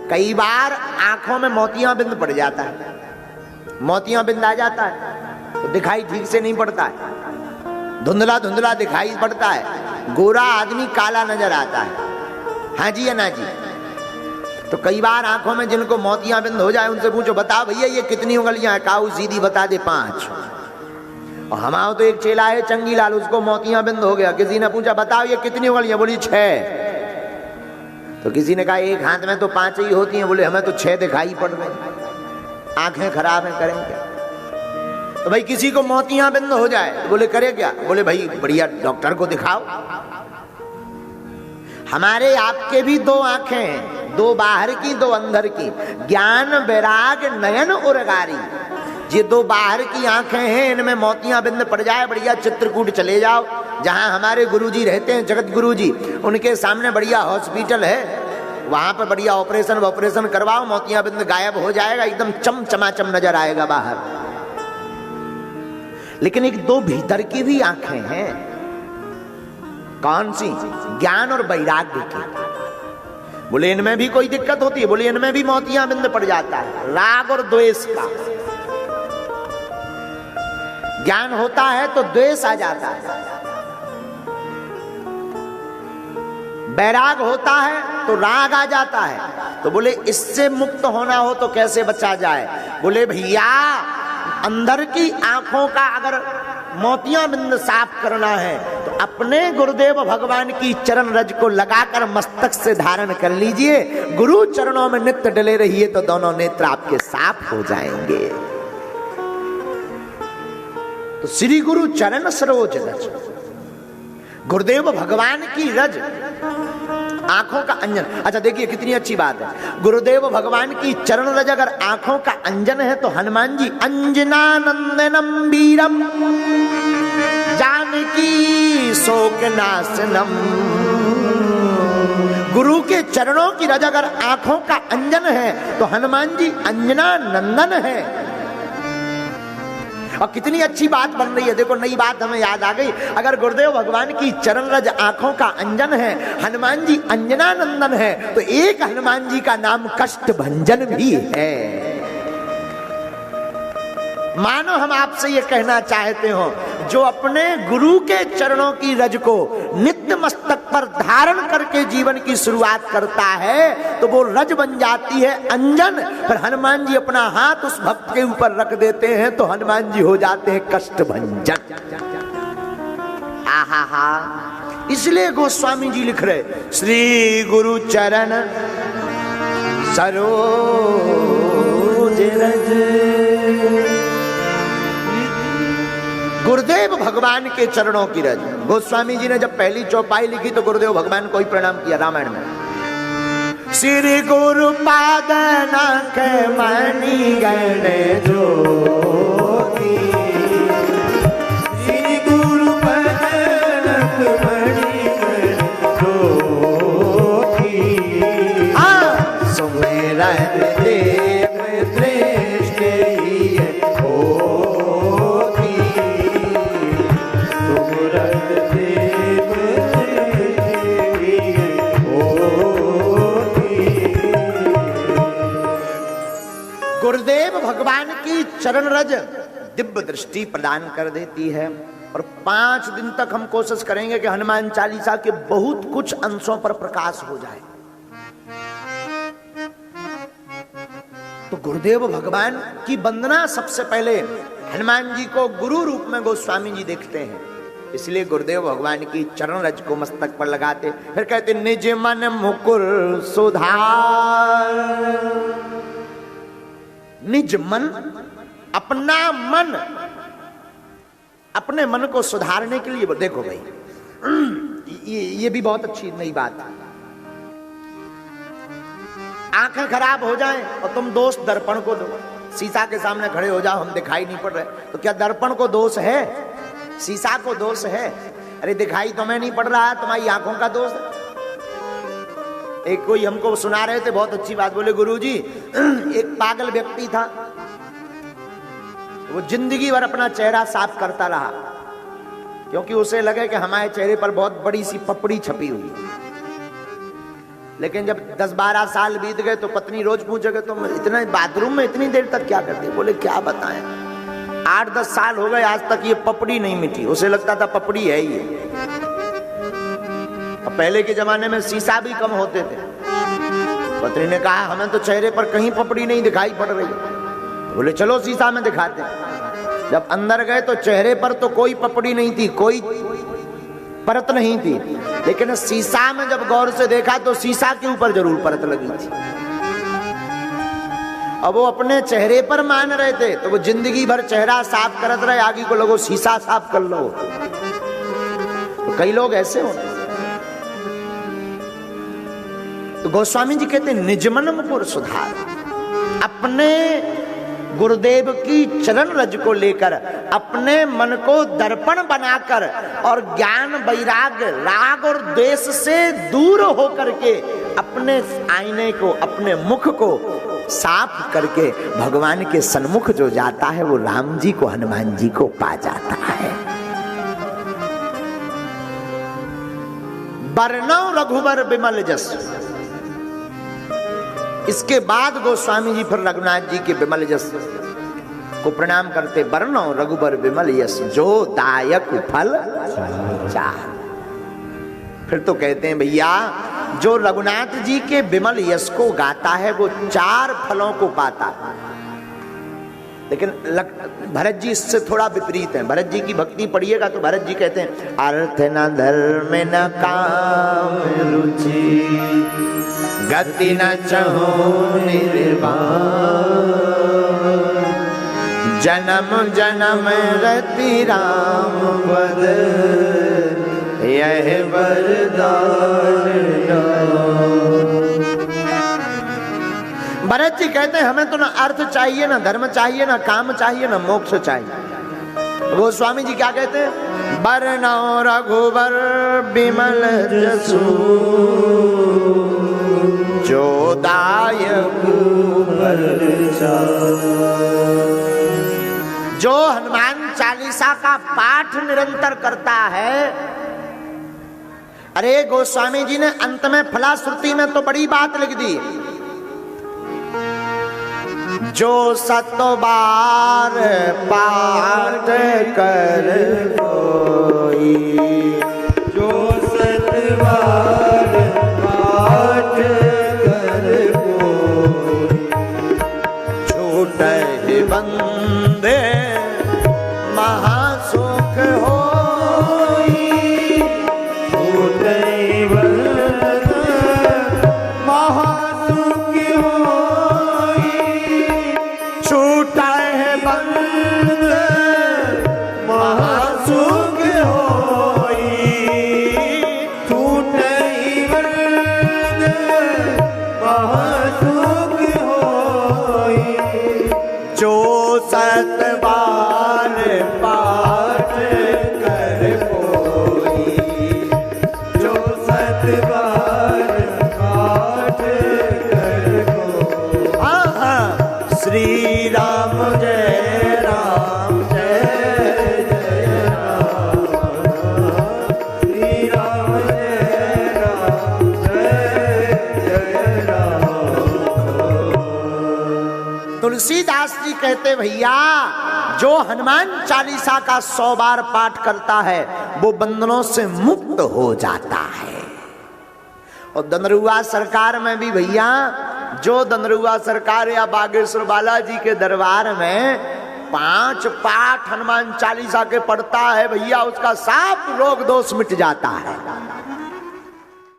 कई बार आंखों में मोतियां बिंद पड़ जाता है, मोतियां बिंद आ जाता है तो दिखाई ठीक से नहीं पड़ता है, धुंधला धुंधला दिखाई पड़ता है, गोरा आदमी काला नजर आता है। हाँ जी या ना जी? तो कई बार आंखों में जिनको मोतियां बिंद हो जाए उनसे पूछो, बताओ भैया ये कितनी उंगलियां हैं? काऊ सीधी बता दे 5। और हमारा तो एक चेला है चंगीलाल, उसको मोतियां बिंद हो गया। किसी ने पूछा बताओ ये कितनी उंगलियां? बोली 6। तो किसी ने कहा एक हाथ में तो 5 ही होती हैं। बोले हमें तो 6 दिखाई पड़ रहे, आंखें खराब हैं, करें क्या? तो भाई किसी को मोतियां बिंद हो जाए तो बोले करे क्या? बोले भाई बढ़िया डॉक्टर को दिखाओ। हमारे आपके भी 2 आंखें हैं, 2 बाहर की 2 अंदर की, ज्ञान वैराग नयन उर्गारी। ये 2 बाहर की आंखें हैं, इनमें मोतियां बिंद पड़ जाए बढ़िया चित्रकूट चले जाओ, जहां हमारे गुरुजी रहते हैं जगत गुरुजी, उनके सामने बढ़िया हॉस्पिटल है, वहां पर बढ़िया ऑपरेशन करवाओ, मोतियां बिंद गायब हो जाएगा, एकदम चम चमाचम नजर आएगा बाहर। लेकिन एक 2 भीतर की भी आंखें हैं। कौन सी? ज्ञान और वैराग्य की। बोले इनमें भी कोई दिक्कत होती है? बोले इनमें भी मोतियां बिंद पड़ जाता है, राग और द्वेष का। ज्ञान होता है तो द्वेष आ जाता है, वैराग होता है तो राग आ जाता है। तो बोले इससे मुक्त होना हो तो कैसे बचा जाए? बोले भैया अंदर की आंखों का अगर मोतियां बिंद साफ करना है तो अपने गुरुदेव भगवान की चरण रज को लगाकर मस्तक से धारण कर लीजिए, गुरु चरणों में नित्य डले रहिए तो दोनों नेत्र आपके साफ हो जाएंगे। तो श्री गुरु चरण सरोज रज, गुरुदेव भगवान की रज आंखों का अंजन। अच्छा देखिए कितनी अच्छी बात है, गुरुदेव भगवान की चरण रज अगर आंखों का अंजन है तो हनुमान जी अंजनानंदनम वीरम जानकी शोकनाशनम। गुरु के चरणों की रज अगर आंखों का अंजन है तो हनुमान जी अंजनानंदन है। और कितनी अच्छी बात बन रही है, देखो नई बात हमें याद आ गई। अगर गुरुदेव भगवान की चरण रज आंखों का अंजन है, हनुमान जी अंजनानंदन है, तो एक हनुमान जी का नाम कष्ट भंजन भी है। मानो हम आपसे ये कहना चाहते हो, जो अपने गुरु के चरणों की रज को नित्य मस्तक पर धारण करके जीवन की शुरुआत करता है तो वो रज बन जाती है अंजन। पर हनुमान जी अपना हाथ उस भक्त के ऊपर रख देते हैं तो हनुमान जी हो जाते हैं कष्ट भंजन। आहा हा, इसलिए गोस्वामी जी लिख रहे श्री गुरु चरण सरोज रज। गुरुदेव भगवान के चरणों की रज। गोस्वामी जी ने जब पहली चौपाई लिखी तो गुरुदेव भगवान को ही प्रणाम किया रामायण में। श्री गुरु पाद नाथ मणि गण ज्योति, श्री गुरु पाद नाथ मणि गण ज्योति। सुमिरन देव श्रेष्ठ गुरुदेव भगवान की चरण रज दिव्य दृष्टि प्रदान कर देती है। और 5 दिन तक हम कोशिश करेंगे कि हनुमान चालीसा के बहुत कुछ अंशों पर प्रकाश हो जाए। तो गुरुदेव भगवान की वंदना सबसे पहले हनुमान जी को गुरु रूप में गोस्वामी जी देखते हैं, इसलिए गुरुदेव भगवान की चरण रज को मस्तक पर लगाते, फिर कहते निज मन मुकुर सुधार। निज मन, अपना मन, अपने मन को सुधारने के लिए देखो भाई ये भी बहुत अच्छी नई बात है। आंखें खराब हो जाएं और तुम दोष दर्पण को दो, शीशा के सामने खड़े हो जाओ हम दिखाई नहीं पड़ रहे, तो क्या दर्पण को दोष है? शीशा को दोष है? अरे दिखाई तुम्हें नहीं पड़ रहा है, तुम्हारी आंखों का दोष है। एक कोई हमको सुना रहे थे बहुत अच्छी बात, बोले गुरुजी एक पागल व्यक्ति था, वो जिंदगी भर अपना चेहरा साफ करता रहा क्योंकि उसे लगे कि हमारे चेहरे पर बहुत बड़ी सी पपड़ी छपी हुई। लेकिन जब 10-12 साल बीत गए तो पत्नी रोज पूछेगा तुम इतना बाथरूम में इतनी देर तक क्या करते? बोले क्या बताएं, 8-10 साल हो गए आज तक ये पपड़ी नहीं मिटी। उसे लगता था पपड़ी है ये। अब पहले के जमाने में शीशा भी कम होते थे। पत्नी ने कहा हमें तो चेहरे पर कहीं पपड़ी नहीं दिखाई पड़ रही। बोले चलो शीशा में दिखाते। जब अंदर गए तो चेहरे पर तो कोई पपड़ी नहीं थी, कोई परत नहीं थी, लेकिन शीशा में जब गौर से देखा तो शीशा के ऊपर जरूर परत लगी थी। अब वो अपने चेहरे पर मान रहे थे तो वो जिंदगी भर चेहरा साफ करत रहे, आगे को लोगों शीशा साफ कर लो। तो कई लोग ऐसे होते। तो गोस्वामी जी कहते हैं निजमन मुकुर सुधार, अपने गुरुदेव की चरण रज को लेकर अपने मन को दर्पण बनाकर और ज्ञान वैराग्य राग और द्वेष से दूर होकर के अपने आईने को, अपने मुख को साफ करके भगवान के सन्मुख जो जाता है वो राम जी को, हनुमान जी को पा जाता है। बरनौ रघुबर बिमल जस। इसके बाद गोस्वामी जी फिर रघुनाथ जी के विमल यश को प्रणाम करते। बरनौ रघुबर विमल यश जो दायक फल चाह। फिर तो कहते हैं भैया जो रघुनाथ जी के विमल यश को गाता है वो 4 फलों को पाता है। लेकिन भरत जी इससे थोड़ा विपरीत है। भरत जी की भक्ति पढ़िएगा तो भरत जी कहते हैं अर्थ न धर्म न काम रुचि गति न चहु निर्वाण जन्म जन्म रति राम पद यह वरदान। भरत जी कहते हैं हमें तो ना अर्थ चाहिए, ना धर्म चाहिए, ना काम चाहिए, ना मोक्ष चाहिए। गोस्वामी जी क्या कहते हैं? बरनौ रघुबर बिमल जसु जो दायक फल चाह। जो हनुमान चालीसा का पाठ निरंतर करता है। अरे गोस्वामी जी ने अंत में फलाश्रुति में तो बड़ी बात लिख दी, जो 7 बार पाठ कर कोई, जो 7 बार पाठ कर कोई, छूटे बंदे महासुख होई, छूटे बंदे महासुख होई, छूटा है बंद महासुख होई, छूटे बंद महासुख होई, जो 7 बार पाठ कर कोई, जो 7 बार पाठ कर कोई। श्री राम जय राम जय जय राम, श्री राम जय राम जय जय राम। तुलसीदास जी कहते भैया जो हनुमान चालीसा का 100 बार पाठ करता है वो बंधनों से मुक्त हो जाता है। और दनरुआ सरकार में भी भैया जो दनरुआ सरकार या बागेश्वर बालाजी के दरबार में 5 पाठ हनुमान चालीसा के पढ़ता है भैया उसका सब रोग दोष मिट जाता है।